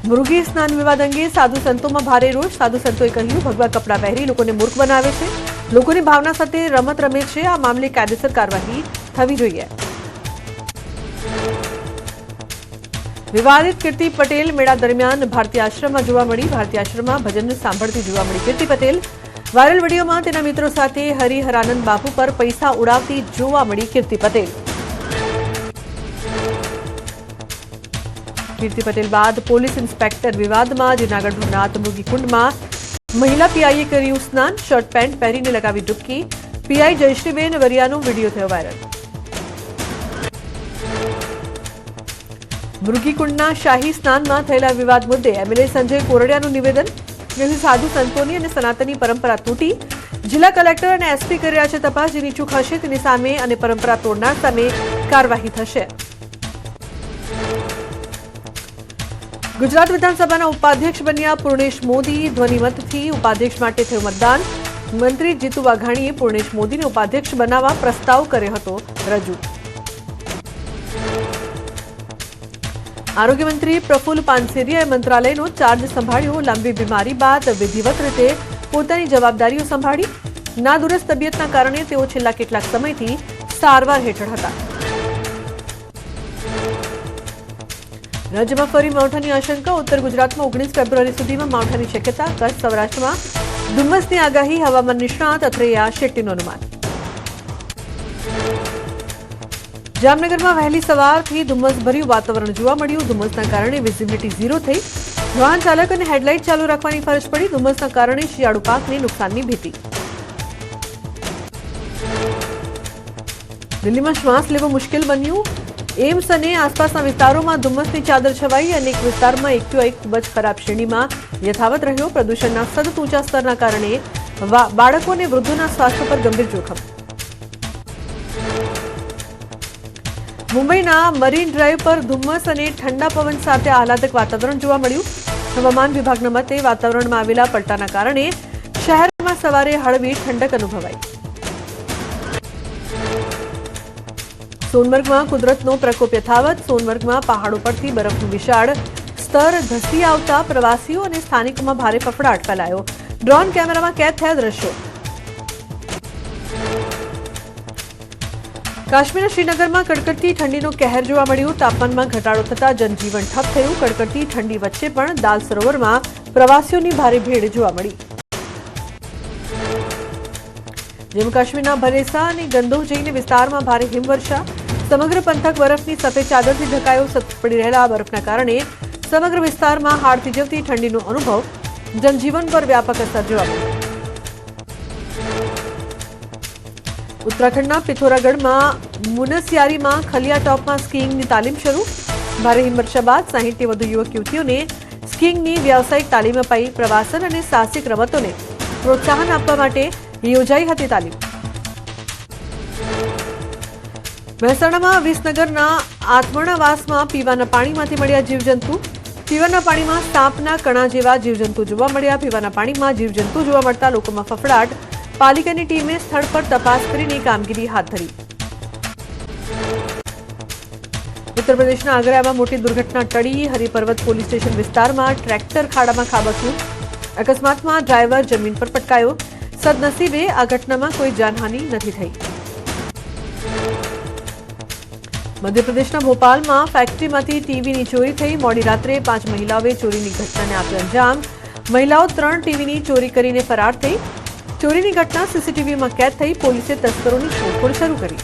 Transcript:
મૃગી સ્નાન વિવાદ અંગે સાધુ સંતોમાં ભારે રોષ. સાધુ સંતોએ કહ્યું, ભગવા કપડાં પહેરી લોકોને મૂર્ખ બનાવે છે, લોકોની ભાવના સાથે રમત રમે છે. આ મામલે કાયદેસર કાર્યવાહી થવી જોઈએ. વિવાદિત કીર્તિ પટેલ મેળા દરમિયાન ભારતીય આશ્રમમાં જોવા મળી. ભારતીય આશ્રમમાં ભજન સાંભળતી જોવા મળી કીર્તિ પટેલ. વાયરલ વિડીયોમાં તેના મિત્રો સાથે હરિહરાનંદ બાપુ પર પૈસા ઉડાવતી જોવા મળી કીર્તિ પટેલ. કીર્તિ પટેલ બાદ પોલીસ ઇન્સ્પેક્ટર વિવાદમાં. જૂનાગઢ ભવનાથ મૃગીકુંડમાં મહિલા પીઆઈએ કર્યું સ્નાન. શર્ટ પેન્ટ પહેરીને લગાવી ડૂબકી. પીઆઈ જયશ્રીબેન વરિયાનો વિડીયો થયો વાયરલ. મૃગીકુંડના શાહી સ્નાનમાં થયેલા વિવાદ મુદ્દે એમએલએ સંજય કોરડિયાનું નિવેદન. સાધુ સંતોની અને સનાતનની પરંપરા તૂટી. જિલ્લા કલેક્ટર અને એસપી કરી રહ્યા છે તપાસ. જેની ચૂક હશે તેની સામે અને પરંપરા તોડનાર સામે કાર્યવાહી થશે. ગુજરાત વિધાનસભાના ઉપાધ્યક્ષ બન્યા પૂર્ણેશ મોદી. ધ્વનિમતથી ઉપાધ્યક્ષ માટે થયું મતદાન. મંત્રી જીતુ વાઘાણીએ પૂર્ણેશ મોદીને ઉપાધ્યક્ષ બનાવવા પ્રસ્તાવ કર્યો હતો રજૂ. આરોગ્ય મંત્રી પ્રફુલ્લ પાનસેરિયાએ મંત્રાલયનો ચાર્જ સંભાળ્યો. લાંબી બીમારી બાદ વિધિવત રીતે પોતાની જવાબદારીઓ સંભાળી. નાદુરસ્ત તબિયતના કારણે તેઓ છેલ્લા કેટલાક સમયથી સારવાર હેઠળ હતા. રાજ્યમાં ફરી માવઠાની આશંકા. ઉત્તર ગુજરાતમાં 19 ફેબ્રુઆરી સુધીમાં માવઠાની શક્યતા. કચ્છ સૌરાષ્ટ્રમાં ધુમ્મસની આગાહી. હવામાન નિષ્ણાત અથૈયા શેટ્ટીનું અનુમાન. જામનગરમાં વહેલી સવારથી ધુમ્મસભર્યું વાતાવરણ જોવા મળ્યું. ધુમ્મસના કારણે વિઝિબિલિટી 0 થઈ. વાહન ચાલક અને હેડલાઇટ ચાલુ રાખવાની ફરજ પડી. ધુમ્મસના કારણે શિયાળુ પાકને નુકસાનની ભીતિ. દિલ્હીમાં શ્વાસ લેવો મુશ્કેલ બન્યું. એમ્સ અને આસપાસના વિસ્તારોમાં ધુમ્મસની ચાદર છવાઈ. અનેક વિસ્તારમાં એક્યુઆઈ ખૂબ જ ખરાબ શ્રેણીમાં યથાવત રહ્યો. પ્રદૂષણના સતત ઊંચા સ્તરના કારણે બાળકો અને વૃદ્ધોના સ્વાસ્થ્ય પર ગંભીર જોખમ. મુંબઈના મરીન ડ્રાઈવ પર ધુમ્મસ અને ઠંડા પવન સાથે આહલાદક વાતાવરણ જોવા મળ્યું. હવામાન વિભાગના મતે વાતાવરણમાં આવેલા પલટાના કારણે શહેરમાં સવારે હળવી ઠંડક અનુભવાઈ. સોનમર્ગમાં કુદરતનો પ્રકોપ યથાવત. સોનમર્ગમાં પહાડો પરથી બરફનું વિશાળ સ્તર ધસી આવતા પ્રવાસીઓ અને સ્થાનિકોમાં ભારે ફફડાટ ફેલાયો. ડ્રોન કેમેરામાં કેદ થયા દ્રશ્યો. કાશ્મીરના શ્રીનગરમાં કડકડતી ઠંડીનો કહેર જોવા મળ્યો. તાપમાનમાં ઘટાડો થતાં જનજીવન ઠપ થયું. કડકડતી ઠંડી વચ્ચે પણ દાલ સરોવરમાં પ્રવાસીઓની ભારે ભીડ જોવા મળી. જમ્મુ કાશ્મીરના ભરેસા અને ગંદોહ વિસ્તારમાં ભારે હિમવર્ષા. સમગ્ર પંથક બરફની સફેદ ચાદરથી ઢંકાયો. સતત પડી રહેલા બરફના કારણે સમગ્ર વિસ્તારમાં હાડ થીજવતી ઠંડીનો અનુભવ. જનજીવન પર વ્યાપક અસર જોવા મળી. ઉત્તરાખંડના પિથોરાગઢમાં મુનસ્યારીમાં ખલિયા ટોપમાં સ્કીઇંગની તાલીમ શરૂ. ભારે હિમવર્ષા બાદ 60થી વધુ યુવક યુવતીઓને સ્કીઇંગની વ્યાવસાયિક તાલીમ અપાઈ. પ્રવાસન અને સાહસિક રમતોને પ્રોત્સાહન આપવા માટે યોજાઈ હતી તાલીમ. મહેસાણામાં વિસનગરના આત્મણાવાસમાં પીવાના પાણીમાંથી મળ્યા જીવજંતુ. પીવાના પાણીમાં સાપના કણા જેવા જીવજંતુ જોવા મળ્યા. પીવાના પાણીમાં જીવજંતુ જોવા મળતા લોકોમાં ફફડાટ. પાલિકાની ટીમે સ્થળ પર તપાસ કરીને કામગીરી હાથ ધરી. ઉત્તર પ્રદેશના આગ્રામાં મોટી દુર્ઘટના ટળી. હરિપર્વત પોલીસ સ્ટેશન વિસ્તારમાં ટ્રેક્ટર ખાડામાં ખાબક્યું. અકસ્માતમાં ડ્રાઈવર જમીન પર પટકાયો. સદનસીબે આ ઘટનામાં કોઈ જાનહાનિ નથી થઈ. મધ્યપ્રદેશના ભોપાલમાં ફેક્ટરીમાંથી ટીવીની ચોરી થઈ. મોડી રાત્રે 5 મહિલાઓએ ચોરીની ઘટનાને આપ્યો અંજામ. મહિલાઓ 3 ટીવીની ચોરી કરીને ફરાર થઈ. ચોરીની ઘટના સીસીટીવીમાં કેદ થઈ. પોલીસે તસ્કરોની શોધખોળ શરૂ કરી.